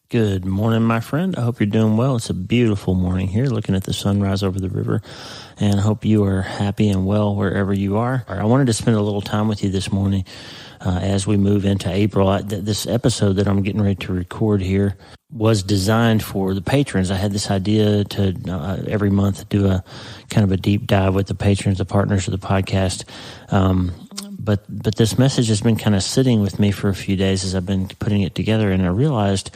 Good morning, my friend. I hope you're doing well. It's a beautiful morning here, looking at the sunrise over the river, and I hope you are happy and well wherever you are. I wanted to spend a little time with you this morning as we move into April. This episode that I'm getting ready to record here was designed for the patrons. I had this idea to every month do a kind of a deep dive with the patrons, the partners of the podcast. But this message has been kind of sitting with me for a few days as I've been putting it together, and I realized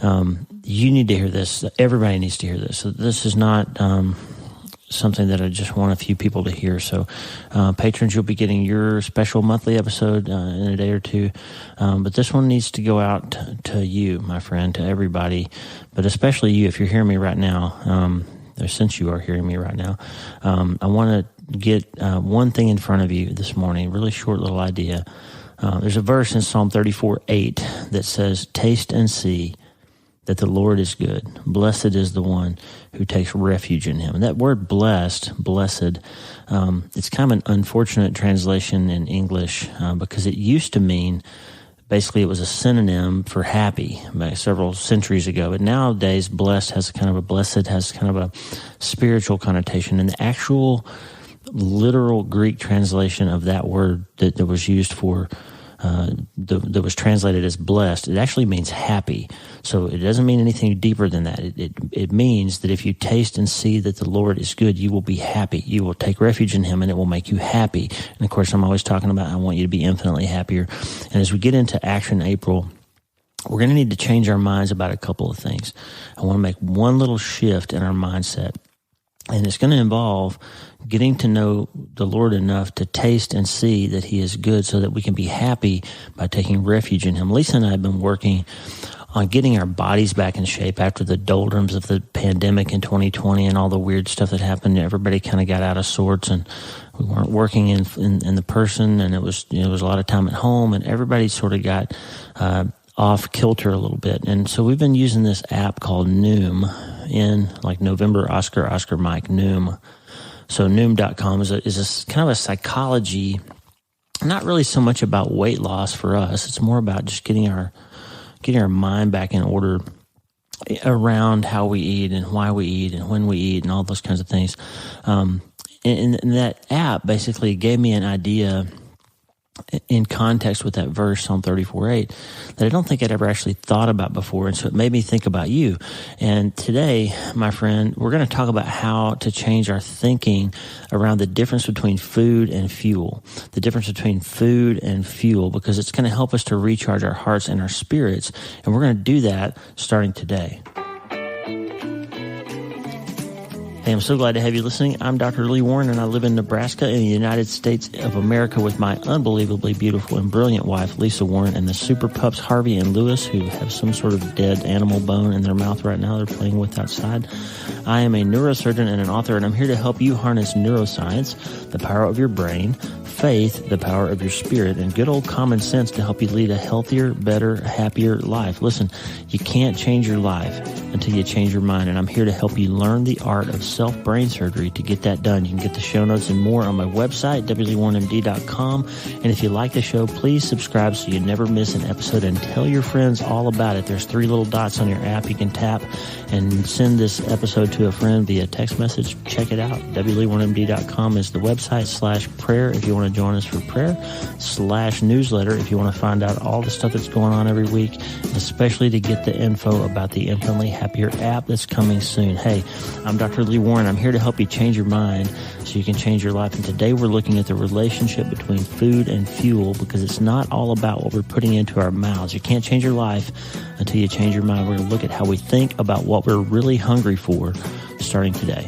you need to hear this. Everybody needs to hear this. So this is not something that I just want a few people to hear. So patrons, you'll be getting your special monthly episode in a day or two. But this one needs to go out to you, my friend, to everybody, but especially you if you're hearing me right now, or since you are hearing me right now. I want to get one thing in front of you this morning, really short little idea. There's a verse in Psalm 34:8 that says, "Taste and see that the Lord is good. Blessed is the one who takes refuge in him." And that word blessed, it's kind of an unfortunate translation in English because it used to mean, basically it was a synonym for happy several centuries ago. But nowadays, blessed has kind of a spiritual connotation. And the actual literal Greek translation of that word that was used for that was translated as blessed, it actually means happy. So it doesn't mean anything deeper than that. It means that if you taste and see that the Lord is good, you will be happy. You will take refuge in him, and it will make you happy. And of course, I'm always talking about I want you to be infinitely happier. And as we get into Action April, we're going to need to change our minds about a couple of things. I want to make one little shift in our mindset. And it's going to involve getting to know the Lord enough to taste and see that he is good so that we can be happy by taking refuge in him. Lisa and I have been working on getting our bodies back in shape after the doldrums of the pandemic in 2020 and all the weird stuff that happened. Everybody kind of got out of sorts, and we weren't working in the person, and it was a lot of time at home, and everybody sort of got off kilter a little bit. And so we've been using this app called Noom, in like November, Oscar, Mike, Noom. So Noom.com is a kind of a psychology, not really so much about weight loss for us. It's more about just getting our mind back in order around how we eat and why we eat and when we eat and all those kinds of things. And that app basically gave me an idea in context with that verse, Psalm 34:8, that I don't think I'd ever actually thought about before. And so it made me think about you. And today, my friend, we're going to talk about how to change our thinking around the difference between food and fuel. The difference between food and fuel, because it's going to help us to recharge our hearts and our spirits. And we're going to do that starting today. Hey, I'm so glad to have you listening. I'm Dr. Lee Warren, and I live in Nebraska in the United States of America with my unbelievably beautiful and brilliant wife, Lisa Warren, and the super pups, Harvey and Lewis, who have some sort of dead animal bone in their mouth right now they're playing with outside. I am a neurosurgeon and an author, and I'm here to help you harness neuroscience, the power of your brain, faith, the power of your spirit, and good old common sense to help you lead a healthier, better, happier life. Listen, you can't change your life until you change your mind, and I'm here to help you learn the art of self-brain surgery to get that done. You can get the show notes and more on my website, wleewarrenmd.com. And if you like the show, please subscribe so you never miss an episode, and tell your friends all about it. There's 3 little dots on your app you can tap and send this episode to a friend via text message. Check it out. wleewarrenmd.com is the website /prayer if you want to join us for prayer, /newsletter if you want to find out all the stuff that's going on every week, especially to get the info about the Infinitely Happier app that's coming soon. Hey, I'm Dr. Lee Warren. I'm here to help you change your mind so you can change your life. And today we're looking at the relationship between food and fuel, because it's not all about what we're putting into our mouths. You can't change your life until you change your mind. We're going to look at how we think about what we're really hungry for starting today.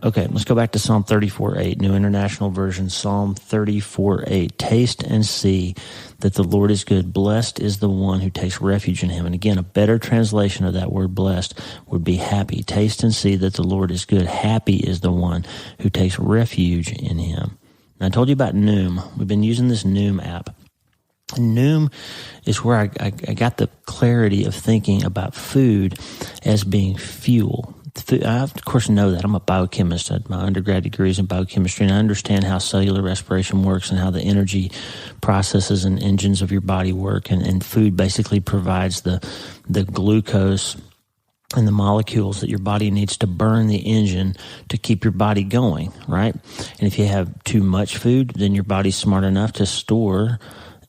Okay, let's go back to Psalm 34:8, New International Version, Psalm 34:8. Taste and see that the Lord is good. Blessed is the one who takes refuge in him. And again, a better translation of that word blessed would be happy. Taste and see that the Lord is good. Happy is the one who takes refuge in him. Now, I told you about Noom. We've been using this Noom app. Noom is where I got the clarity of thinking about food as being fuel. I, of course, know that. I'm a biochemist. My undergrad degree is in biochemistry, and I understand how cellular respiration works and how the energy processes and engines of your body work. And food basically provides the glucose and the molecules that your body needs to burn the engine to keep your body going, right? And if you have too much food, then your body's smart enough to store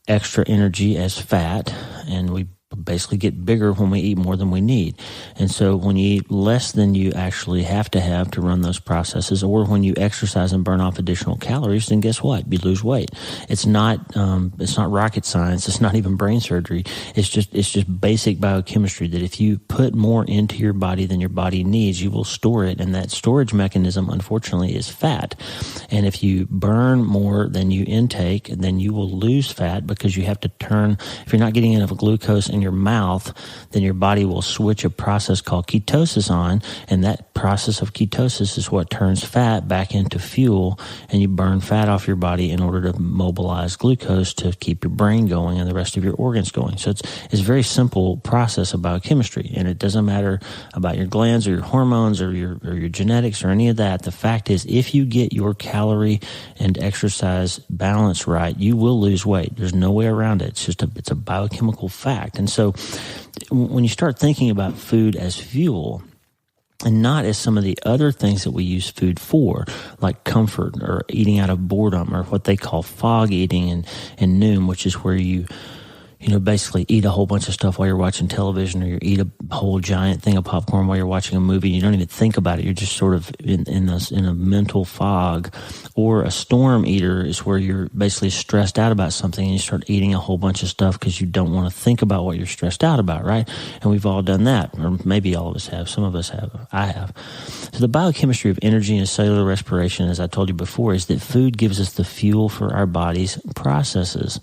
extra energy as fat, and we basically get bigger when we eat more than we need. And so when you eat less than you actually have to run those processes, or when you exercise and burn off additional calories, then guess what? You lose weight. It's not rocket science. It's not even brain surgery. It's just basic biochemistry that if you put more into your body than your body needs, you will store it. And that storage mechanism, unfortunately, is fat. And if you burn more than you intake, then you will lose fat, because you have to if you're not getting enough glucose in your mouth, then your body will switch a process called ketosis on, and that process of ketosis is what turns fat back into fuel, and you burn fat off your body in order to mobilize glucose to keep your brain going and the rest of your organs going. So it's a very simple process of biochemistry, and it doesn't matter about your glands or your hormones or your genetics or any of that. The fact is, if you get your calorie and exercise balance right, you will lose weight. There's no way around it. It's a biochemical fact. And so when you start thinking about food as fuel and not as some of the other things that we use food for, like comfort or eating out of boredom, or what they call fog eating and noom, which is where you basically eat a whole bunch of stuff while you're watching television, or you eat a whole giant thing of popcorn while you're watching a movie. You don't even think about it. You're just sort of in a mental fog. Or a storm eater is where you're basically stressed out about something and you start eating a whole bunch of stuff because you don't want to think about what you're stressed out about, right? And we've all done that, or maybe all of us have. Some of us have. I have. So the biochemistry of energy and cellular respiration, as I told you before, is that food gives us the fuel for our body's processes.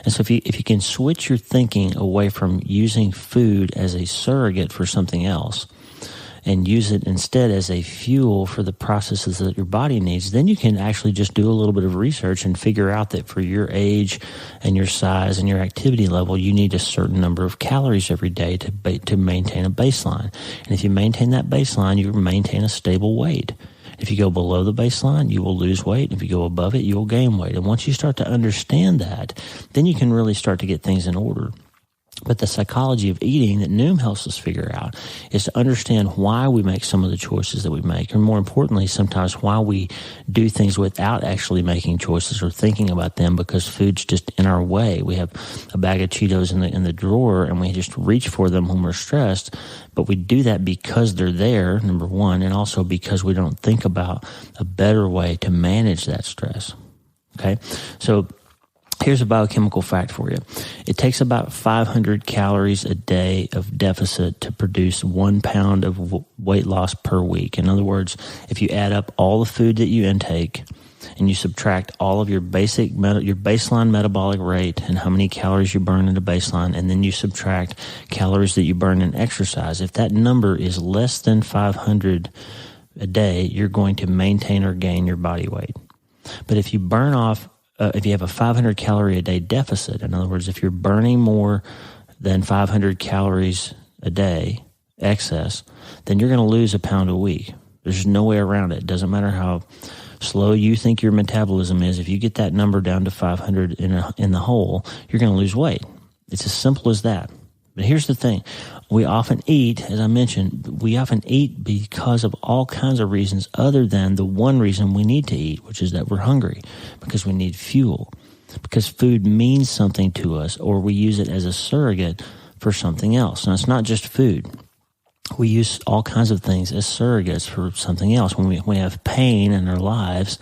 And so if you can switch your thinking away from using food as a surrogate for something else and use it instead as a fuel for the processes that your body needs, then you can actually just do a little bit of research and figure out that for your age and your size and your activity level, you need a certain number of calories every day to maintain a baseline. And if you maintain that baseline, you maintain a stable weight. If you go below the baseline, you will lose weight. If you go above it, you will gain weight. And once you start to understand that, then you can really start to get things in order. But the psychology of eating that Noom helps us figure out is to understand why we make some of the choices that we make, or more importantly, sometimes why we do things without actually making choices or thinking about them, because food's just in our way. We have a bag of Cheetos in the drawer, and we just reach for them when we're stressed, but we do that because they're there, number one, and also because we don't think about a better way to manage that stress. Okay? So here's a biochemical fact for you. It takes about 500 calories a day of deficit to produce 1 pound of weight loss per week. In other words, if you add up all the food that you intake and you subtract all of your baseline metabolic rate and how many calories you burn in a baseline, and then you subtract calories that you burn in exercise, if that number is less than 500 a day, you're going to maintain or gain your body weight. But if you burn off if you have a 500 calorie a day deficit, in other words, if you're burning more than 500 calories a day excess, then you're going to lose a pound a week. There's no way around it. It doesn't matter how slow you think your metabolism is. If you get that number down to 500 in the hole, you're going to lose weight. It's as simple as that. But here's the thing. We often eat, as I mentioned, because of all kinds of reasons other than the one reason we need to eat, which is that we're hungry, because we need fuel, because food means something to us, or we use it as a surrogate for something else. Now, it's not just food. We use all kinds of things as surrogates for something else. When we have pain in our lives,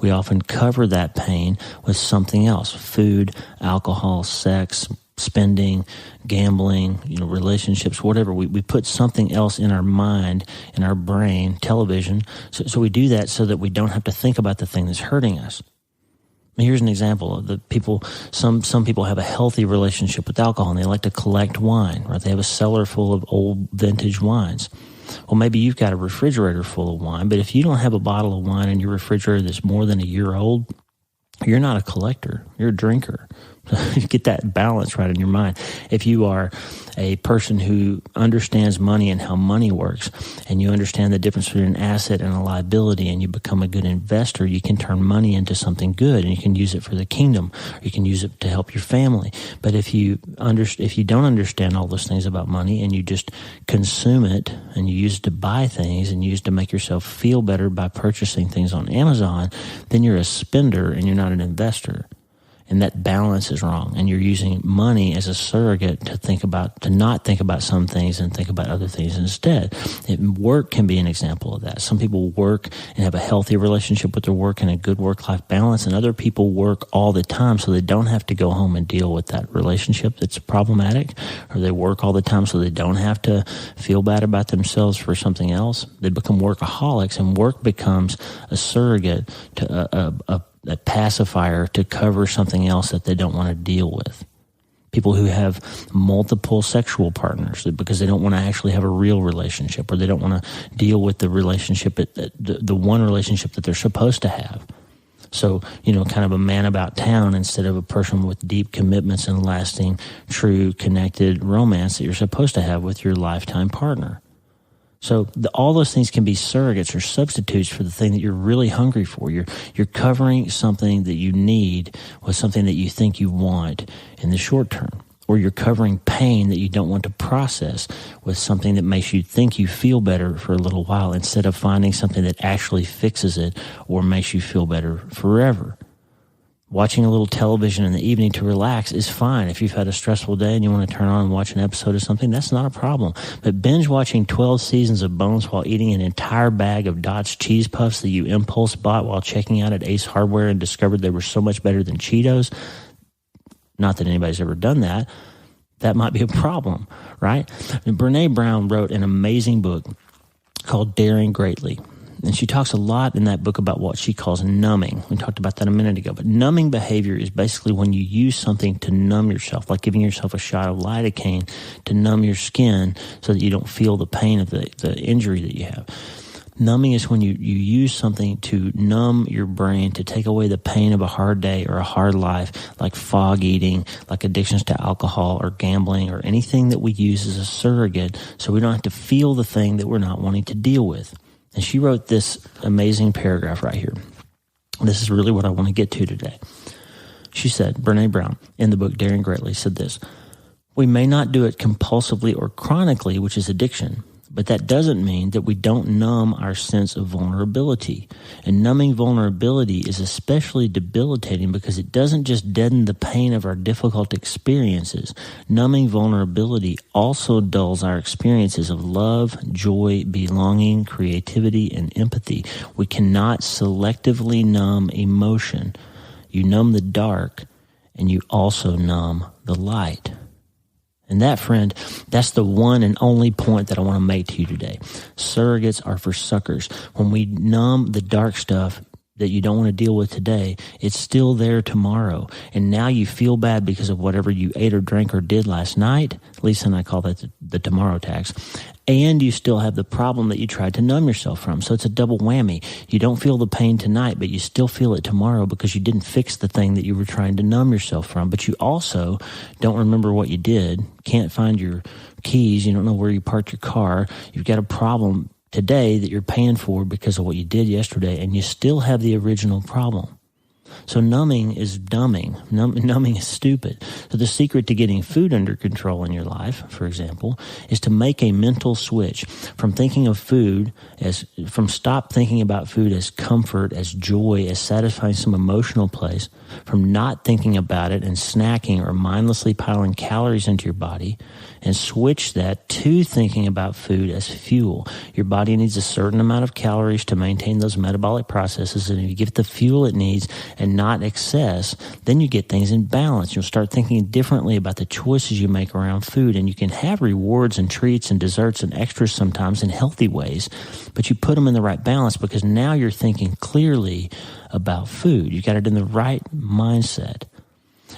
we often cover that pain with something else: food, alcohol, sex, spending, gambling, relationships, whatever. We put something else in our mind, in our brain, television. So we do that so that we don't have to think about the thing that's hurting us. Here's an example of the people. Some people have a healthy relationship with alcohol, and they like to collect wine, right? They have a cellar full of old vintage wines. Well, maybe you've got a refrigerator full of wine, but if you don't have a bottle of wine in your refrigerator that's more than a year old, You're not a collector. You're a drinker. Get that balance right in your mind. If you are a person who understands money and how money works, and you understand the difference between an asset and a liability, and you become a good investor, you can turn money into something good, and you can use it for the kingdom, or you can use it to help your family. But if you don't understand all those things about money, and you just consume it, and you use it to buy things, and you use it to make yourself feel better by purchasing things on Amazon, then you're a spender and you're not an investor. And that balance is wrong. And you're using money as a surrogate to not think about some things and think about other things instead. Work can be an example of that. Some people work and have a healthy relationship with their work and a good work-life balance, and other people work all the time so they don't have to go home and deal with that relationship that's problematic, or they work all the time so they don't have to feel bad about themselves for something else. They become workaholics, and work becomes a surrogate to a pacifier to cover something else that they don't want to deal with. People who have multiple sexual partners because they don't want to actually have a real relationship, or they don't want to deal with the relationship, the one relationship that they're supposed to have. So, kind of a man about town instead of a person with deep commitments and lasting, true, connected romance that you're supposed to have with your lifetime partner. So all those things can be surrogates or substitutes for the thing that you're really hungry for. You're covering something that you need with something that you think you want in the short term. Or you're covering pain that you don't want to process with something that makes you think you feel better for a little while, instead of finding something that actually fixes it or makes you feel better forever. Watching a little television in the evening to relax is fine. If you've had a stressful day and you want to turn on and watch an episode of something, that's not a problem. But binge watching 12 seasons of Bones while eating an entire bag of Dot's cheese puffs that you impulse bought while checking out at Ace Hardware and discovered they were so much better than Cheetos, not that anybody's ever done that, that might be a problem, right? And Brené Brown wrote an amazing book called Daring Greatly. And she talks a lot in that book about what she calls numbing. We talked about that a minute ago. But numbing behavior is basically when you use something to numb yourself, like giving yourself a shot of lidocaine to numb your skin so that you don't feel the pain of the injury that you have. Numbing is when you use something to numb your brain, to take away the pain of a hard day or a hard life, like fog eating, like addictions to alcohol or gambling, or anything that we use as a surrogate so we don't have to feel the thing that we're not wanting to deal with. And she wrote this amazing paragraph right here. This is really what I want to get to today. She said, Brené Brown, in the book Daring Greatly, said this: "We may not do it compulsively or chronically, which is addiction, but that doesn't mean that we don't numb our sense of vulnerability. And numbing vulnerability is especially debilitating because it doesn't just deaden the pain of our difficult experiences. Numbing vulnerability also dulls our experiences of love, joy, belonging, creativity, and empathy. We cannot selectively numb emotion. You numb the dark, and you also numb the light." And that, friend, that's the one and only point that I want to make to you today. Surrogates are for suckers. When we numb the dark stuff that you don't want to deal with today, it's still there tomorrow. And now you feel bad because of whatever you ate or drank or did last night. Lisa and I call that the tomorrow tax. And you still have the problem that you tried to numb yourself from. So it's a double whammy. You don't feel the pain tonight, but you still feel it tomorrow because you didn't fix the thing that you were trying to numb yourself from. But you also don't remember what you did, can't find your keys, you don't know where you parked your car. You've got a problem today that you're paying for because of what you did yesterday, and you still have the original problem. So numbing is dumbing. Numbing is stupid. So the secret to getting food under control in your life, for example, is to make a mental switch from stop thinking about food as comfort, as joy, as satisfying some emotional place, from not thinking about it and snacking or mindlessly piling calories into your body, and switch that to thinking about food as fuel. Your body needs a certain amount of calories to maintain those metabolic processes, and if you give it the fuel it needs and not excess, then you get things in balance. You'll start thinking differently about the choices you make around food, and you can have rewards and treats and desserts and extras sometimes in healthy ways, but you put them in the right balance because now you're thinking clearly about food. You got it in the right mindset.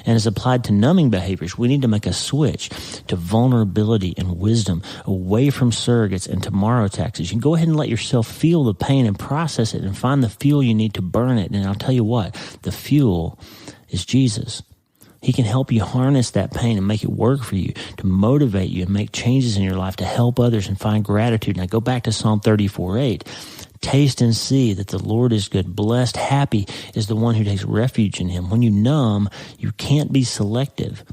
And as applied to numbing behaviors, we need to make a switch to vulnerability and wisdom, away from surrogates and tomorrow taxes. You can go ahead and let yourself feel the pain and process it and find the fuel you need to burn it. And I'll tell you what, the fuel is Jesus. He can help you harness that pain and make it work for you, to motivate you and make changes in your life, to help others and find gratitude. And I go back to Psalm 34:8. Taste and see that the Lord is good. Blessed, happy is the one who takes refuge in him. When you numb, you can't be selective.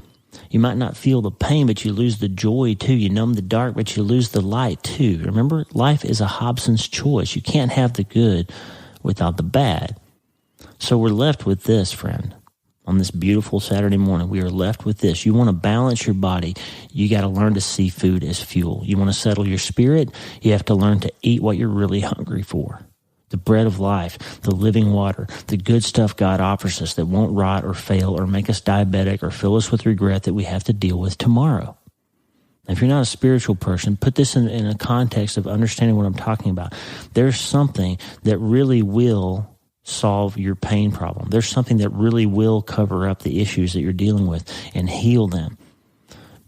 You might not feel the pain, but you lose the joy too. You numb the dark, but you lose the light too. Remember, life is a Hobson's choice. You can't have the good without the bad. So we're left with this, friend. On this beautiful Saturday morning, we are left with this. You want to balance your body, you got to learn to see food as fuel. You want to settle your spirit, you have to learn to eat what you're really hungry for. The bread of life, the living water, the good stuff God offers us that won't rot or fail or make us diabetic or fill us with regret that we have to deal with tomorrow. If you're not a spiritual person, put this in a context of understanding what I'm talking about. There's something that really will solve your pain problem. There's something that really will cover up the issues that you're dealing with and heal them.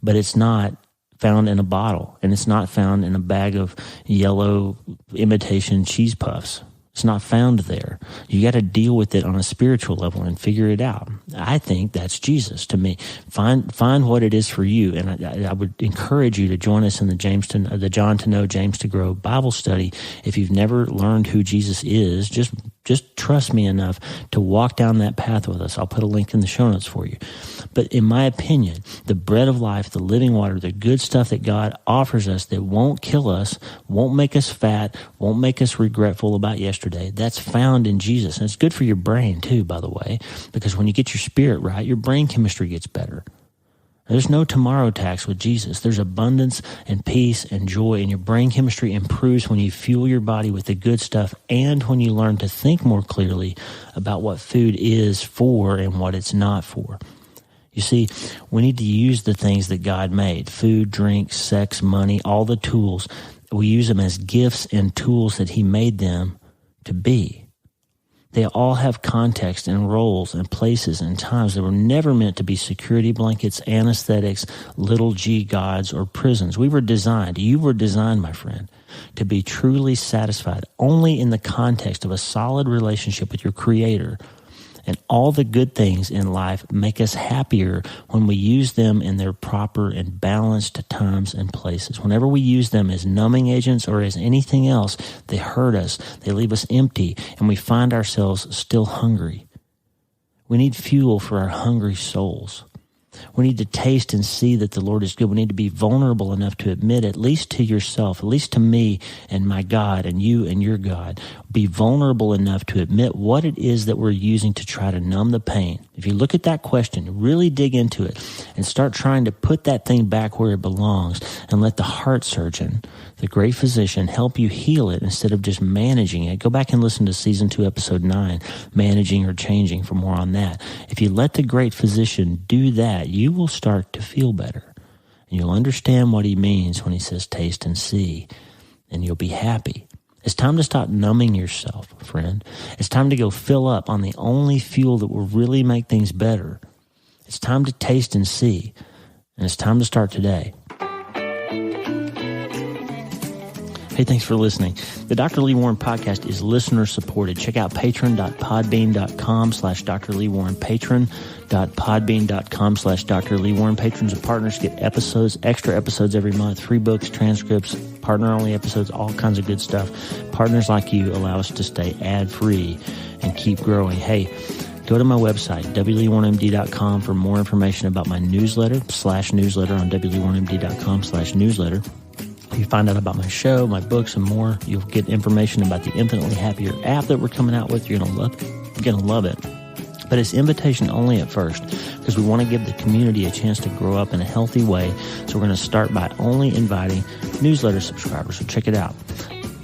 But it's not found in a bottle, and it's not found in a bag of yellow imitation cheese puffs. It's not found there. You got to deal with it on a spiritual level and figure it out. I think that's Jesus to me. Find what it is for you, and I would encourage you to join us in the John to Know, James to Grow Bible study. If you've never learned who Jesus is, just trust me enough to walk down that path with us. I'll put a link in the show notes for you. But in my opinion, the bread of life, the living water, the good stuff that God offers us that won't kill us, won't make us fat, won't make us regretful about yesterday, that's found in Jesus. And it's good for your brain too, by the way, because when you get your spirit right, your brain chemistry gets better. There's no tomorrow tax with Jesus. There's abundance and peace and joy, and your brain chemistry improves when you fuel your body with the good stuff and when you learn to think more clearly about what food is for and what it's not for. You see, we need to use the things that God made, food, drink, sex, money, all the tools. We use them as gifts and tools that he made them to be. They all have context and roles and places and times. They were never meant to be security blankets, anesthetics, little g gods, or prisons. You were designed, my friend, to be truly satisfied only in the context of a solid relationship with your Creator. And all the good things in life make us happier when we use them in their proper and balanced times and places. Whenever we use them as numbing agents or as anything else, they hurt us, they leave us empty, and we find ourselves still hungry. We need fuel for our hungry souls. We need to taste and see that the Lord is good. We need to be vulnerable enough to admit, at least to yourself, at least to me and my God and you and your God, be vulnerable enough to admit what it is that we're using to try to numb the pain. If you look at that question, really dig into it and start trying to put that thing back where it belongs and let the heart surgeon, the great physician, help you heal it instead of just managing it. Go back and listen to season 2, episode 9, Managing or Changing, for more on that. If you let the great physician do that, you will start to feel better. And you'll understand what he means when he says taste and see, and you'll be happy. It's time to stop numbing yourself, friend. It's time to go fill up on the only fuel that will really make things better. It's time to taste and see, and it's time to start today. Hey, thanks for listening. The Dr. Lee Warren podcast is listener supported. Check out patron.podbean.com/Dr. Lee Warren, patron.podbean.com/Dr. Lee Warren. Patrons and partners get episodes, extra episodes every month, free books, transcripts, partner-only episodes, all kinds of good stuff. Partners like you allow us to stay ad-free and keep growing. Hey, go to my website, wleewarrenmd.com, for more information about my newsletter on wleewarrenmd.com/newsletter. You find out about my show, my books, and more. You'll get information about the Infinitely Happier app that we're coming out with. You're going to love it. But it's invitation only at first, because we want to give the community a chance to grow up in a healthy way. So we're going to start by only inviting newsletter subscribers. So check it out.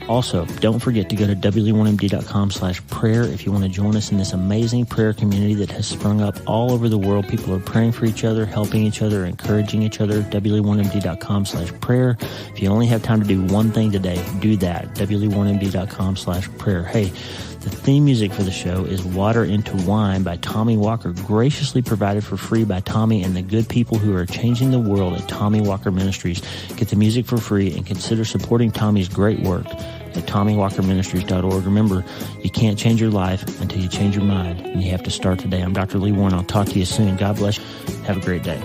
Also, don't forget to go to wleewarrenmd.com/prayer if you want to join us in this amazing prayer community that has sprung up all over the world. People are praying for each other, helping each other, encouraging each other. wleewarrenmd.com/prayer. If you only have time to do one thing today, do that. wleewarrenmd.com/prayer. Hey, The theme music for the show is Water into Wine by Tommy Walker, graciously provided for free by Tommy and the good people who are changing the world at Tommy Walker Ministries. Get the music for free and consider supporting Tommy's great work at TommyWalkerMinistries.org. Remember, you can't change your life until you change your mind, and you have to start today. I'm Dr. Lee Warren. I'll talk to you soon. God bless you. Have a great day.